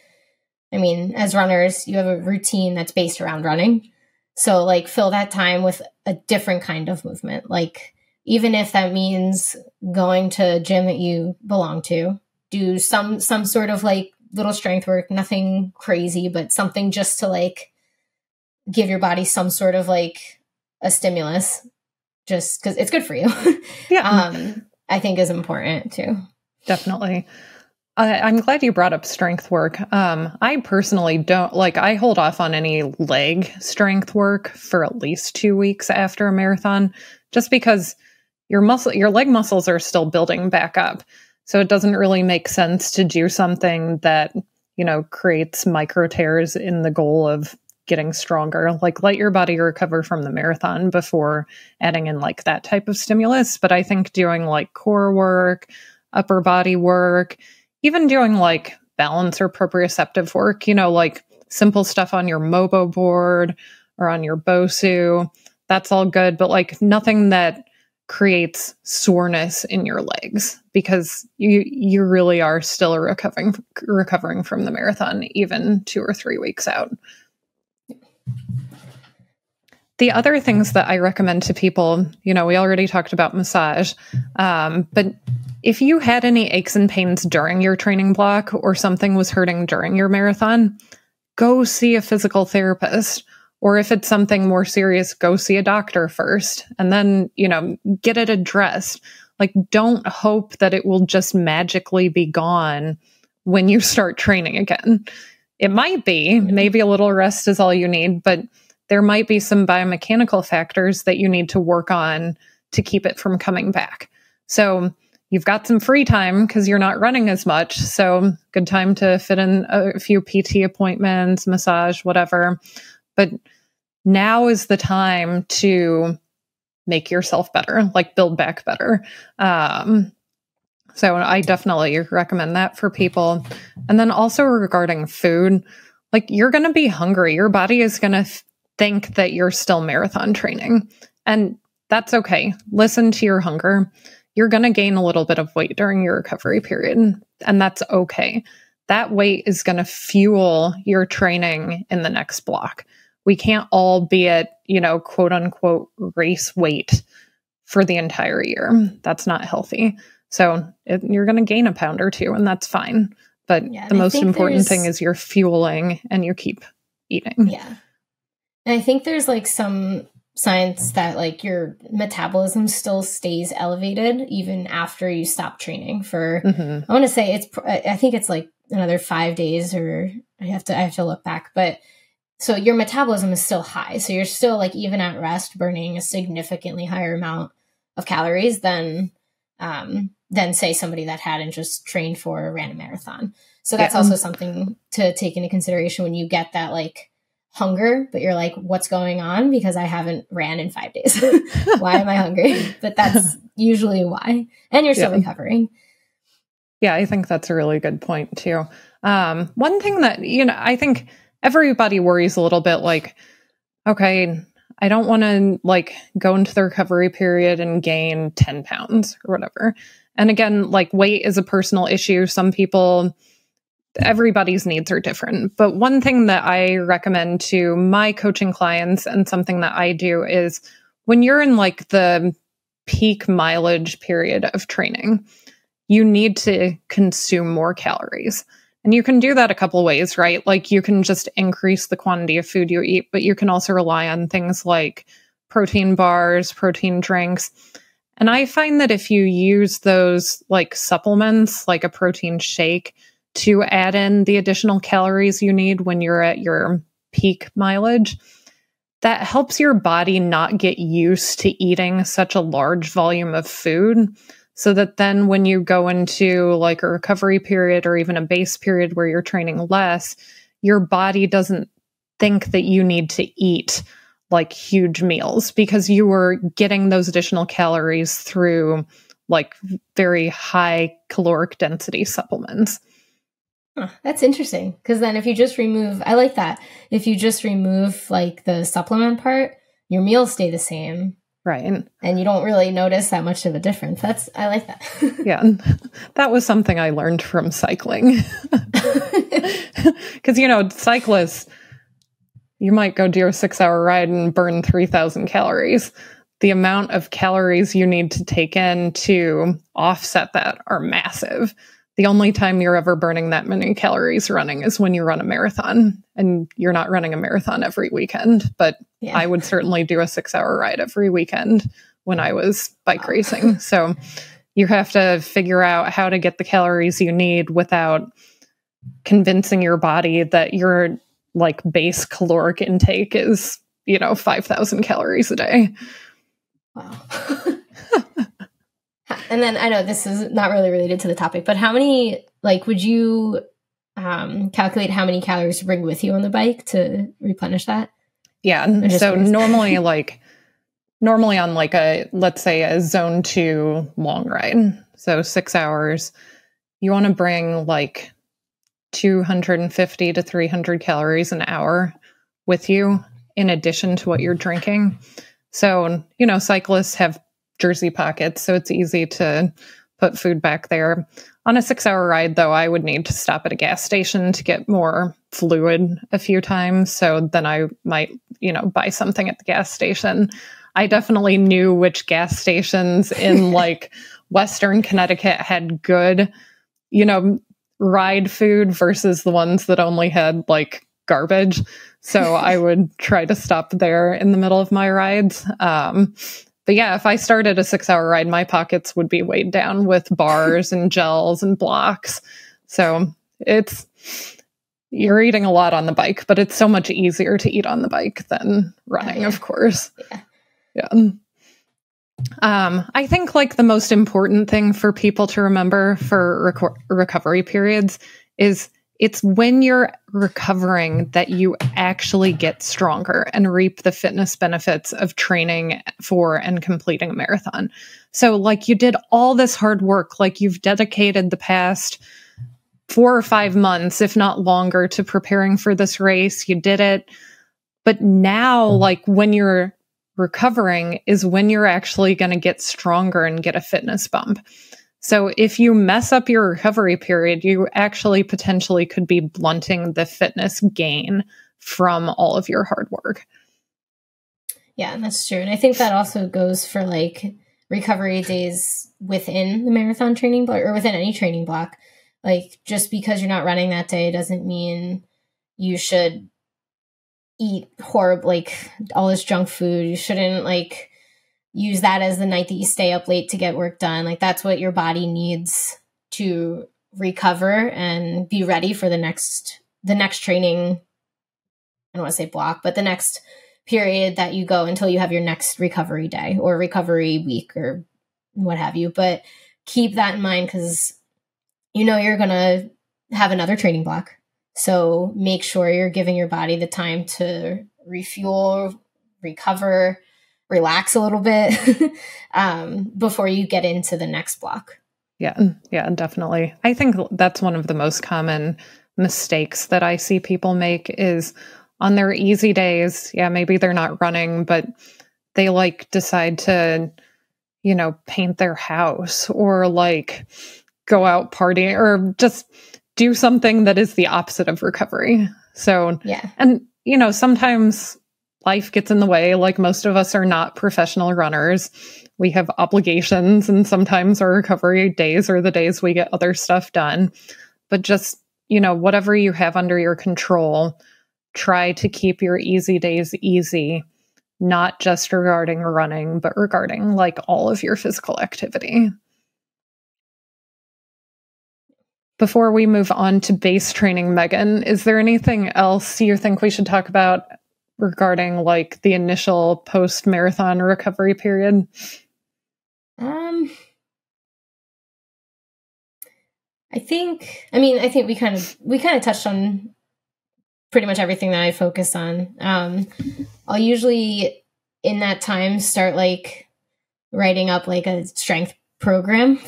I mean, as runners, you have a routine that's based around running. So like fill that time with a different kind of movement. Like even if that means going to a gym that you belong to, do some sort of like little strength work, nothing crazy, but something just to like give your body some sort of like a stimulus, just because it's good for you.
Yeah.
I think is important too.
Definitely. I'm glad you brought up strength work. I personally don't like, I hold off on any leg strength work for at least 2 weeks after a marathon, just because your leg muscles are still building back up. So it doesn't really make sense to do something that, you know, creates micro tears in the goal of getting stronger. Like let your body recover from the marathon before adding in like that type of stimulus. But I think doing like core work, upper body work, even doing like balance or proprioceptive work, you know, like simple stuff on your Mobo board or on your Bosu, that's all good. But like nothing that creates soreness in your legs, because you really are still recovering from the marathon, even 2 or 3 weeks out. The other things that I recommend to people, you know, we already talked about massage, but if you had any aches and pains during your training block or something was hurting during your marathon, go see a physical therapist. Or if it's something more serious, go see a doctor first and then, you know, get it addressed. Like, don't hope that it will just magically be gone when you start training again. It might be, maybe a little rest is all you need, but there might be some biomechanical factors that you need to work on to keep it from coming back. So you've got some free time because you're not running as much. So good time to fit in a few PT appointments, massage, whatever. But now is the time to make yourself better, like build back better. So I definitely recommend that for people. And then also regarding food, like you're going to be hungry. Your body is going to think that you're still marathon training. And that's okay. Listen to your hunger. You're going to gain a little bit of weight during your recovery period. And that's okay. That weight is going to fuel your training in the next block. We can't all be at, you know, quote unquote race weight for the entire year. That's not healthy. So you're going to gain a pound or two and that's fine. But the most important thing is you're fueling and you keep eating.
Yeah. And I think there's like some science that like your metabolism still stays elevated even after you stop training for, I want to say I think it's like another 5 days, or I have to look back, but so your metabolism is still high. So you're still like even at rest burning a significantly higher amount of calories than say somebody that hadn't just trained for or ran a marathon. So that's also something to take into consideration when you get that like hunger, but you're like, what's going on? Because I haven't ran in 5 days. Why am I hungry? But that's usually why. And you're still recovering.
Yeah, I think that's a really good point too. One thing that, I think everybody worries a little bit like, okay, I don't want to like go into the recovery period and gain 10 pounds or whatever. And again, like weight is a personal issue. Some people, everybody's needs are different. But one thing that I recommend to my coaching clients and something that I do is when you're in like the peak mileage period of training, you need to consume more calories. And you can do that a couple ways, right? Like you can just increase the quantity of food you eat, but you can also rely on things like protein bars, protein drinks. And I find that if you use those like supplements, like a protein shake, to add in the additional calories you need when you're at your peak mileage, that helps your body not get used to eating such a large volume of food. So that then when you go into like a recovery period or even a base period where you're training less, your body doesn't think that you need to eat like huge meals because you were getting those additional calories through like very high caloric density supplements.
Huh, that's interesting. Because then if you just remove, I like that. If you just remove like the supplement part, your meals stay the same.
Right. And
you don't really notice that much of a difference. I like that.
Yeah. That was something I learned from cycling. Because, cyclists, you might go do a 6-hour ride and burn 3,000 calories. The amount of calories you need to take in to offset that are massive. The only time you're ever burning that many calories running is when you run a marathon, and you're not running a marathon every weekend, but I would certainly do a 6-hour ride every weekend when I was bike racing. So you have to figure out how to get the calories you need without convincing your body that your like base caloric intake is, 5,000 calories a day.
Wow. And then I know this is not really related to the topic, but how many, like, would you calculate how many calories to bring with you on the bike to replenish that?
Yeah. So normally on like let's say a zone 2 long ride, so 6 hours, you want to bring like 250 to 300 calories an hour with you in addition to what you're drinking. So, cyclists have jersey pockets, so it's easy to put food back there. On a 6-hour ride, though, I would need to stop at a gas station to get more fluid a few times. So then I might, buy something at the gas station. I definitely knew which gas stations in like Western Connecticut had good, ride food versus the ones that only had like garbage. So I would try to stop there in the middle of my rides. But yeah, if I started a 6-hour ride, my pockets would be weighed down with bars and gels and blocks. So you're eating a lot on the bike, but it's so much easier to eat on the bike than running, of course. Yeah. I think like the most important thing for people to remember for recovery periods is it's when you're recovering that you actually get stronger and reap the fitness benefits of training for and completing a marathon. So like you did all this hard work, like you've dedicated the past 4 or 5 months, if not longer, to preparing for this race. You did it. But now, like when you're recovering is when you're actually going to get stronger and get a fitness bump. So if you mess up your recovery period, you actually potentially could be blunting the fitness gain from all of your hard work.
Yeah, that's true. And I think that also goes for like recovery days within the marathon training block or within any training block. Like just because you're not running that day doesn't mean you should eat horrible, like all this junk food. You shouldn't like use that as the night that you stay up late to get work done. Like that's what your body needs to recover and be ready for the next training. I don't want to say block, but the next period that you go until you have your next recovery day or recovery week or what have you. But keep that in mind because you know you're going to have another training block. So make sure you're giving your body the time to refuel, recover, relax a little bit before you get into the next block.
Yeah, definitely. I think that's one of the most common mistakes that I see people make is on their easy days. Yeah, maybe they're not running, but they like decide to, you know, paint their house or like go out partying or just do something that is the opposite of recovery. So,
yeah.
And, you know, sometimes life gets in the way. Like most of us are not professional runners. We have obligations and sometimes our recovery days are the days we get other stuff done. But just, you know, whatever you have under your control, try to keep your easy days easy, not just regarding running, but regarding like all of your physical activity. Before we move on to base training, Megan, is there anything else you think we should talk about regarding like the initial post-marathon recovery period?
I think we kind of touched on pretty much everything that I focused on. I'll usually in that time start like writing up like a strength program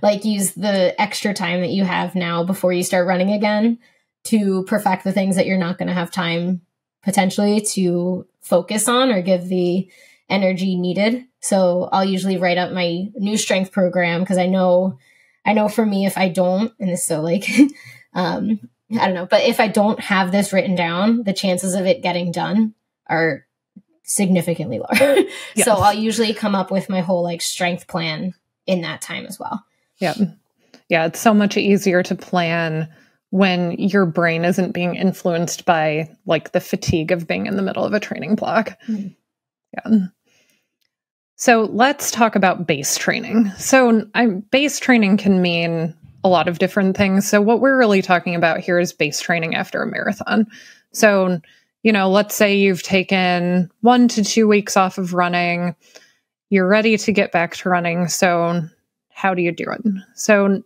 like use the extra time that you have now before you start running again to perfect the things that you're not going to have time potentially to focus on or give the energy needed. So I'll usually write up my new strength program because I know for me, if I don't, and it's so like, I don't know, but if I don't have this written down, the chances of it getting done are significantly lower. Yes. So I'll usually come up with my whole like strength plan in that time as well.
Yeah. Yeah. It's so much easier to plan when your brain isn't being influenced by like the fatigue of being in the middle of a training block. Mm-hmm. Yeah. So let's talk about base training. So base training can mean a lot of different things. So what we're really talking about here is base training after a marathon. So, you know, let's say you've taken 1 to 2 weeks off of running. You're ready to get back to running. So how do you do it? So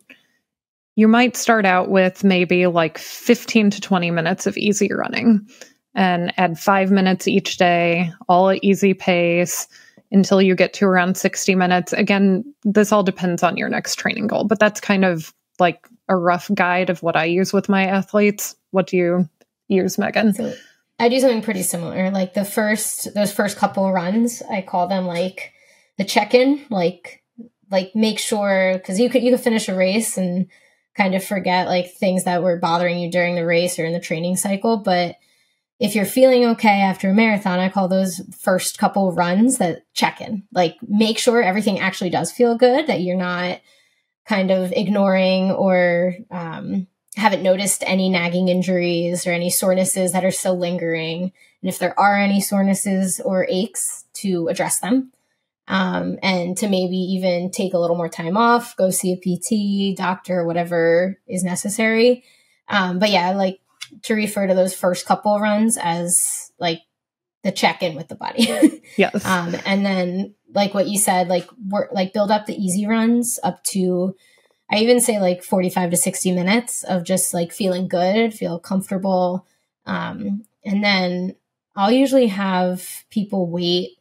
you might start out with maybe like 15 to 20 minutes of easy running and add 5 minutes each day, all at easy pace until you get to around 60 minutes. Again, this all depends on your next training goal, but that's kind of like a rough guide of what I use with my athletes. What do you use, Megan?
So I do something pretty similar. Like those first couple runs, I call them like the check-in, like make sure, because you could finish a race and kind of forget like things that were bothering you during the race or in the training cycle. But if you're feeling okay after a marathon, I call those first couple runs that check-in. Like make sure everything actually does feel good, that you're not kind of ignoring or haven't noticed any nagging injuries or any sorenesses that are still lingering. And if there are any sorenesses or aches, to address them. And to maybe even take a little more time off, go see a PT, doctor, whatever is necessary. But yeah, I like to refer to those first couple runs as like the check-in with the body.
Yes.
And then like what you said, like build up the easy runs up to, I even say like 45 to 60 minutes of just like feeling good, feel comfortable. And then I'll usually have people wait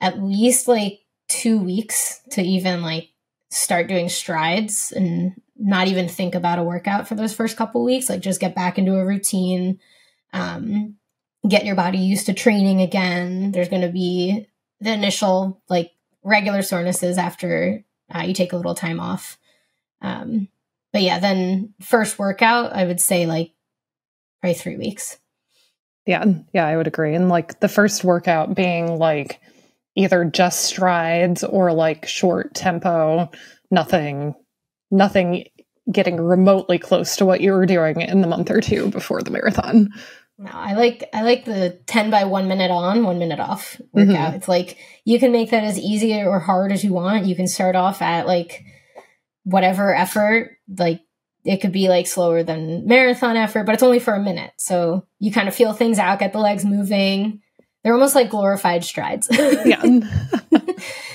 at least like 2 weeks to even like start doing strides and not even think about a workout for those first couple weeks. Like just get back into a routine, get your body used to training again. There's going to be the initial like regular sorenesses after you take a little time off. But yeah, then first workout, I would say like probably 3 weeks.
Yeah, I would agree. And like the first workout being like either just strides or like short tempo, nothing getting remotely close to what you were doing in the month or two before the marathon.
No, I like the 10 by 1 minute on, 1 minute off workout. It's like you can make that as easy or hard as you want. You can start off at like whatever effort, like it could be like slower than marathon effort, but it's only for a minute. So you kind of feel things out, get the legs moving. They're almost like glorified strides.
Yeah.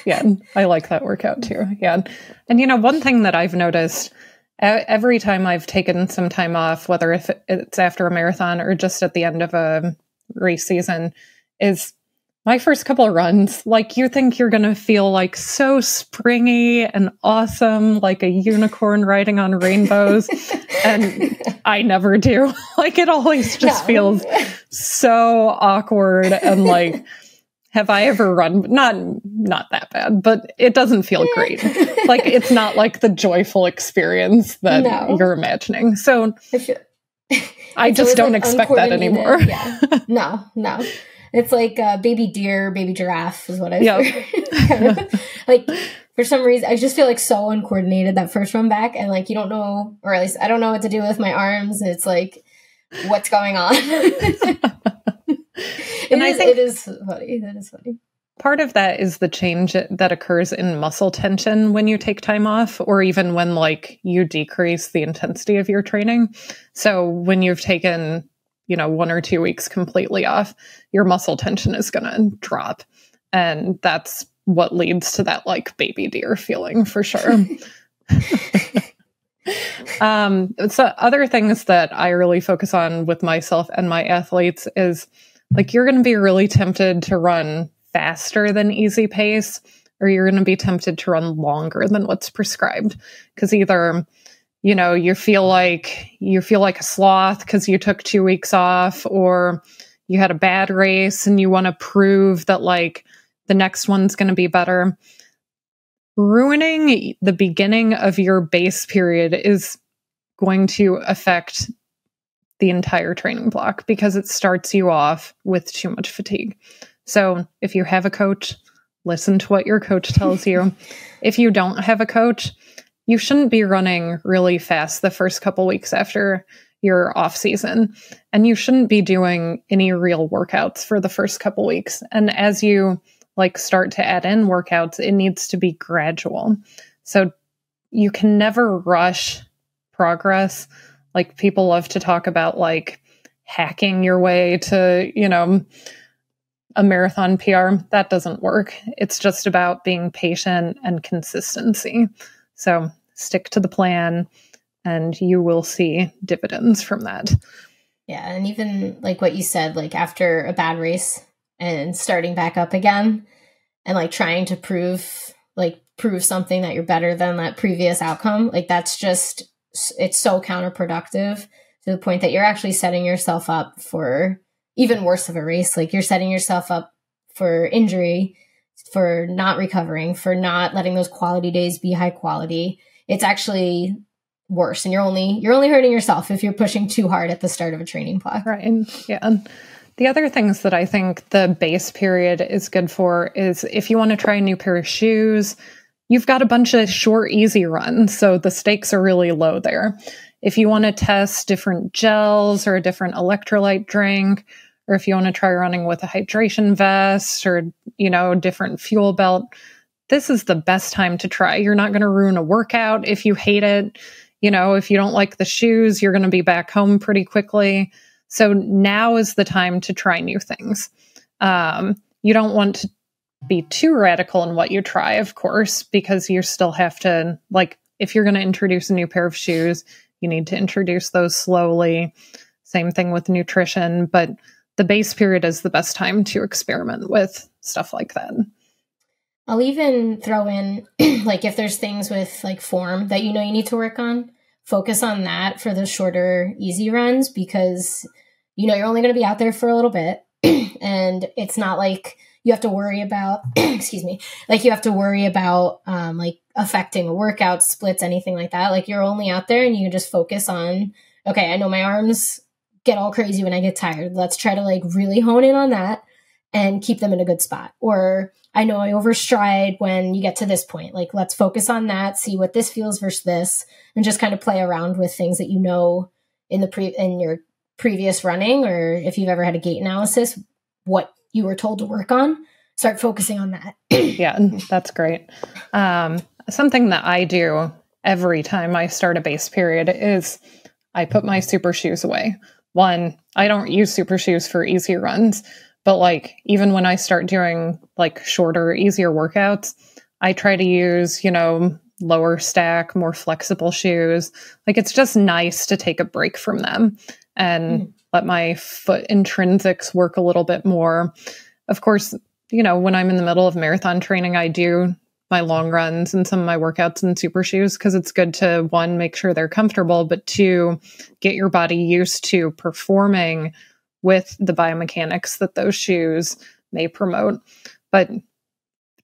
Yeah. I like that workout too. Yeah. And one thing that I've noticed every time I've taken some time off, whether if it's after a marathon or just at the end of a race season, is my first couple of runs, like you think you're going to feel like so springy and awesome, like a unicorn riding on rainbows. And I never do. Like it always just feels so awkward. And like, have I ever run? Not that bad, but it doesn't feel great. Like it's not like the joyful experience that you're imagining. So I just don't expect that anymore.
Yeah. No. It's like baby deer, baby giraffe is what I heard. Like for some reason, I just feel like so uncoordinated that first run back, and like you don't know, or at least I don't know what to do with my arms. It's like, what's going on? It is funny. That is funny.
Part of that is the change that occurs in muscle tension when you take time off, or even when like you decrease the intensity of your training. So when you've taken 1 or 2 weeks completely off, your muscle tension is going to drop. And that's what leads to that like baby deer feeling for sure. So other things that I really focus on with myself and my athletes is like, you're going to be really tempted to run faster than easy pace, or you're going to be tempted to run longer than what's prescribed. Because either you feel like a sloth because you took 2 weeks off, or you had a bad race and you want to prove that like the next one's going to be better. Ruining the beginning of your base period is going to affect the entire training block because it starts you off with too much fatigue. So if you have a coach, listen to what your coach tells you. If you don't have a coach, you shouldn't be running really fast the first couple weeks after your off season. And you shouldn't be doing any real workouts for the first couple weeks. And as you like start to add in workouts, it needs to be gradual. So you can never rush progress. Like people love to talk about like hacking your way to, a marathon PR. That doesn't work. It's just about being patient and consistency. So stick to the plan and you will see dividends from that.
Yeah. And even like what you said, like after a bad race and starting back up again and like trying to prove something that you're better than that previous outcome, like that's just, it's so counterproductive to the point that you're actually setting yourself up for even worse of a race. Like you're setting yourself up for injury, for not recovering, for not letting those quality days be high quality. It's actually worse. And you're only hurting yourself if you're pushing too hard at the start of a training block.
Right. Yeah. The other things that I think the base period is good for is if you want to try a new pair of shoes, you've got a bunch of short, easy runs. So the stakes are really low there. If you want to test different gels or a different electrolyte drink, or if you want to try running with a hydration vest or, different fuel belt, this is the best time to try. You're not going to ruin a workout if you hate it. If you don't like the shoes, you're going to be back home pretty quickly. So now is the time to try new things. You don't want to be too radical in what you try, of course, because you still have to, like, if you're going to introduce a new pair of shoes, you need to introduce those slowly. Same thing with nutrition, but the base period is the best time to experiment with stuff like that.
I'll even throw in, like, if there's things with like form that you need to work on, focus on that for the shorter, easy runs, because you're only going to be out there for a little bit. And it's not like you have to worry about, excuse me, like you have to worry about like affecting a workout, splits, anything like that. Like you're only out there and you can just focus on, okay, I know my arms get all crazy when I get tired. Let's try to like really hone in on that and keep them in a good spot. Or I know I overstride when you get to this point. Like, let's focus on that, see what this feels versus this, and just kind of play around with things that in your previous running, or if you've ever had a gait analysis, what you were told to work on, start focusing on that.
Yeah, that's great. Something that I do every time I start a base period is I put my super shoes away. One, I don't use super shoes for easy runs, but like even when I start doing like shorter, easier workouts, I try to use, lower stack, more flexible shoes. Like it's just nice to take a break from them and let my foot intrinsics work a little bit more. Of course, when I'm in the middle of marathon training, I do my long runs and some of my workouts in super shoes because it's good to, one, make sure they're comfortable, but two, get your body used to performing with the biomechanics that those shoes may promote. But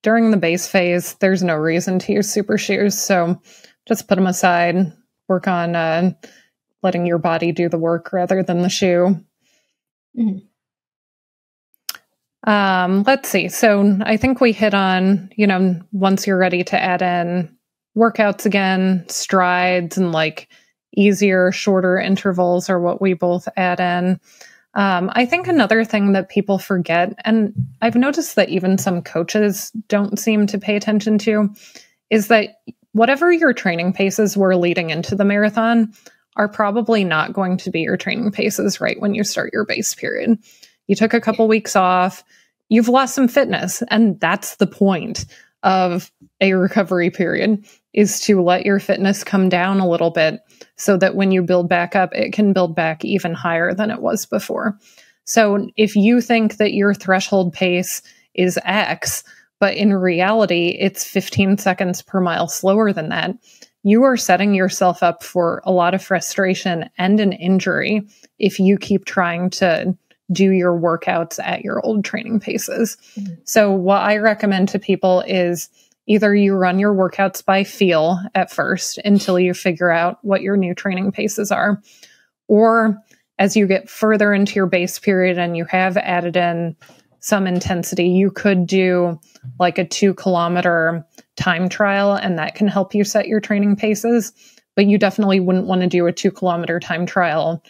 during the base phase, there's no reason to use super shoes. So just put them aside, work on letting your body do the work rather than the shoe.
Mm-hmm.
Let's see. So I think we hit on, once you're ready to add in workouts again, strides and like easier, shorter intervals are what we both add in. I think another thing that people forget, and I've noticed that even some coaches don't seem to pay attention to, is that whatever your training paces were leading into the marathon are probably not going to be your training paces right when you start your base period. You took a couple weeks off, you've lost some fitness, and that's the point of a recovery period, is to let your fitness come down a little bit so that when you build back up, it can build back even higher than it was before. So if you think that your threshold pace is X, but in reality, it's 15 seconds per mile slower than that, you are setting yourself up for a lot of frustration and an injury if you keep trying to do your workouts at your old training paces. Mm-hmm. So what I recommend to people is either you run your workouts by feel at first until you figure out what your new training paces are, or as you get further into your base period and you have added in some intensity, you could do like a 2-kilometer time trial, and that can help you set your training paces. But you definitely wouldn't want to do a 2-kilometer time trial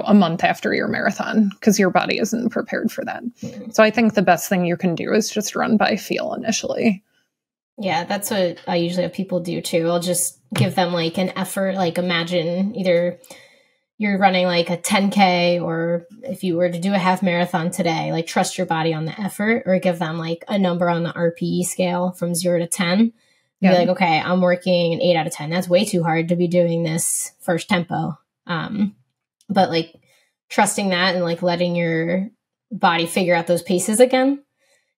a month after your marathon, because your body isn't prepared for that. Mm-hmm. So I think the best thing you can do is just run by feel initially.
Yeah, that's what I usually have people do too. I'll just give them like an effort, like imagine either you're running like a 10K, or if you were to do a half marathon today, like trust your body on the effort, or give them like a number on the RPE scale from 0 to 10. Yeah. Be like, okay, I'm working an 8 out of 10. That's way too hard to be doing this first tempo. But like trusting that and like letting your body figure out those paces again.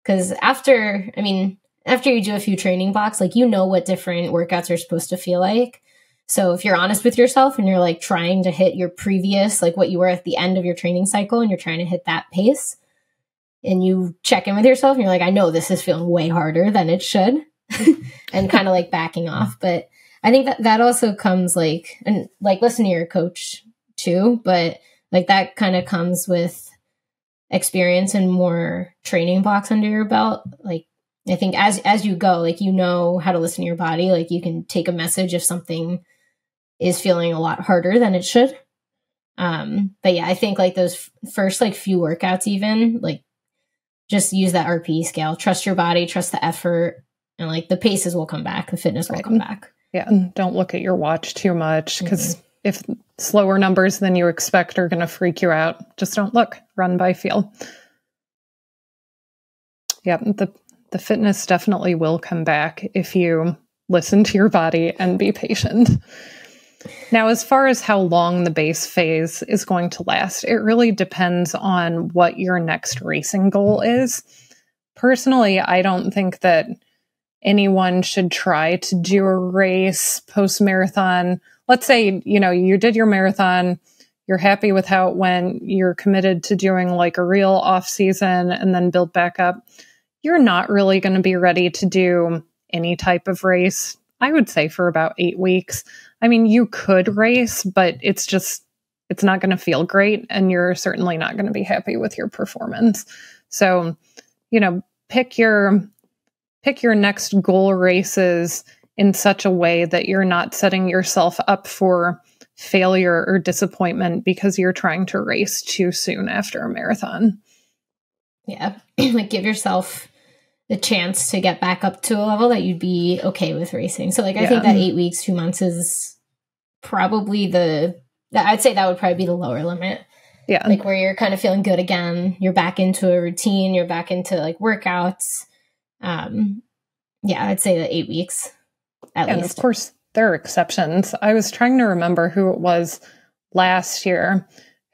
Because after you do a few training blocks, like what different workouts are supposed to feel like. So if you're honest with yourself and you're like trying to hit your previous, like what you were at the end of your training cycle, and you're trying to hit that pace, and you check in with yourself and you're like, I know this is feeling way harder than it should, and kind of like backing off. But I think that also comes and listen to your coach too, but like that kind of comes with experience and more training blocks under your belt. Like I think as you go, like how to listen to your body, like you can take a message if something is feeling a lot harder than it should. But yeah, I think like those first like few workouts, even like just use that RPE scale, trust your body, trust the effort, and like the paces will come back, the fitness will come back.
Yeah, and don't look at your watch too much, because if slower numbers than you expect are going to freak you out, just don't look. Run by feel. Yeah, the fitness definitely will come back if you listen to your body and be patient. Now, as far as how long the base phase is going to last, it really depends on what your next racing goal is. Personally, I don't think that anyone should try to do a race post-marathon. Let's say, you did your marathon, you're happy with how it went, you're committed to doing like a real off season and then build back up. You're not really going to be ready to do any type of race, I would say, for about 8 weeks. I mean, you could race, but it's not going to feel great, and you're certainly not going to be happy with your performance. So, pick your next goal races in such a way that you're not setting yourself up for failure or disappointment because you're trying to race too soon after a marathon.
Yeah. Like give yourself the chance to get back up to a level that you'd be okay with racing. So like, I think that 8 weeks, 2 months is probably I'd say that would probably be the lower limit.
Yeah.
Like where you're kind of feeling good again. You're back into a routine. You're back into like workouts. Yeah, I'd say the 8 weeks at least.
And of course, there are exceptions. I was trying to remember who it was last year,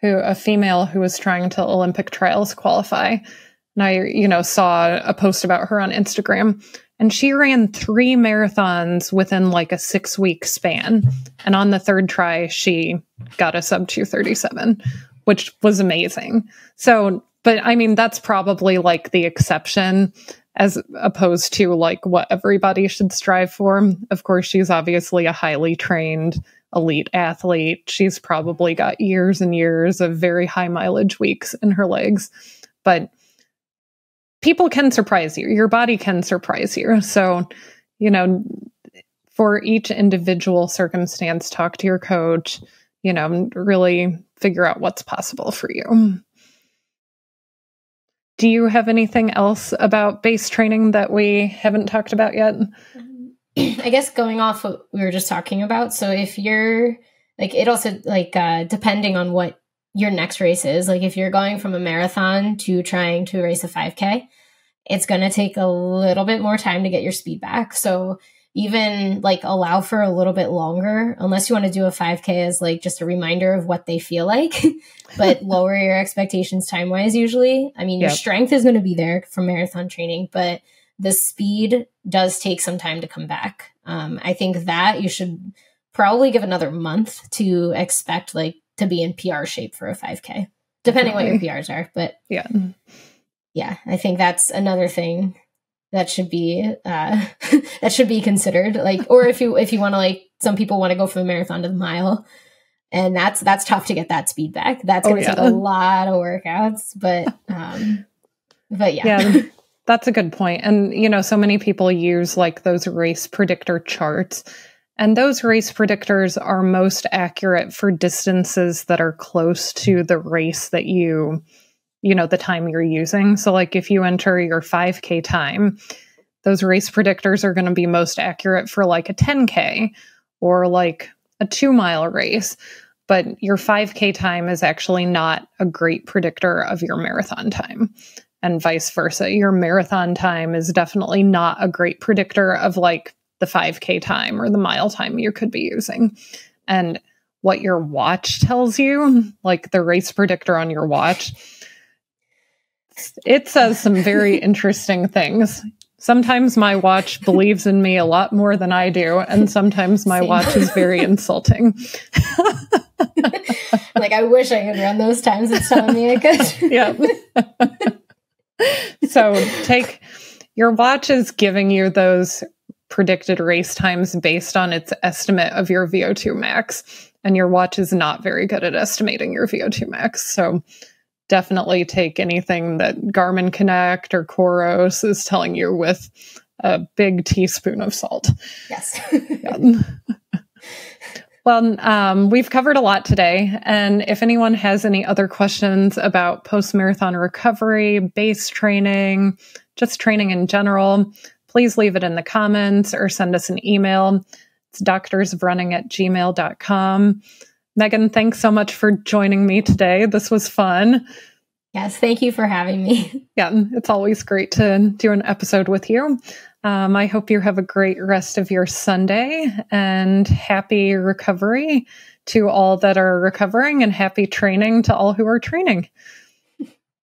a female who was trying to Olympic trials qualify. And I, saw a post about her on Instagram, and she ran 3 marathons within like a 6-week span. And on the third try, she got a sub 2:37, which was amazing. So, but I mean, that's probably like the exception as opposed to like what everybody should strive for. Of course, she's obviously a highly trained elite athlete. She's probably got years and years of very high mileage weeks in her legs, but people can surprise you. Your body can surprise you. So, for each individual circumstance, talk to your coach, really figure out what's possible for you. Do you have anything else about base training that we haven't talked about yet?
I guess going off what we were just talking about. So if you're like, it also like, depending on what your next race is, like if you're going from a marathon to trying to race a 5K, it's going to take a little bit more time to get your speed back. So even like allow for a little bit longer, unless you want to do a 5K as like just a reminder of what they feel like, but lower your expectations time-wise usually. I mean, your strength is going to be there from marathon training, but the speed does take some time to come back. I think that you should probably give another month to expect like to be in PR shape for a 5K, depending what your PRs are. But yeah, I think that's another thing that should be considered. Like, or if you want to, like, some people want to go from the marathon to the mile, and that's tough to get that speed back. That's going to take a lot of workouts, but yeah.
That's a good point. And, so many people use like those race predictor charts, and those race predictors are most accurate for distances that are close to the race that the time you're using. So like if you enter your 5K time, those race predictors are going to be most accurate for like a 10K or like a 2-mile race. But your 5K time is actually not a great predictor of your marathon time, and vice versa. Your marathon time is definitely not a great predictor of like the 5K time or the mile time you could be using. And what your watch tells you, like the race predictor on your watch, it says some very interesting things. Sometimes my watch believes in me a lot more than I do, and sometimes my watch is very insulting.
Like, I wish I could run those times it's telling me I could.
Yeah. So your watch is giving you those predicted race times based on its estimate of your VO2 max, and your watch is not very good at estimating your VO2 max. So definitely take anything that Garmin Connect or Coros is telling you with a big teaspoon of salt.
Yes.
Well, we've covered a lot today. And if anyone has any other questions about post-marathon recovery, base training, just training in general, please leave it in the comments or send us an email. It's doctorsofrunning@gmail.com. Megan, thanks so much for joining me today. This was fun.
Yes, thank you for having me.
Yeah, it's always great to do an episode with you. I hope you have a great rest of your Sunday, and happy recovery to all that are recovering, and happy training to all who are training.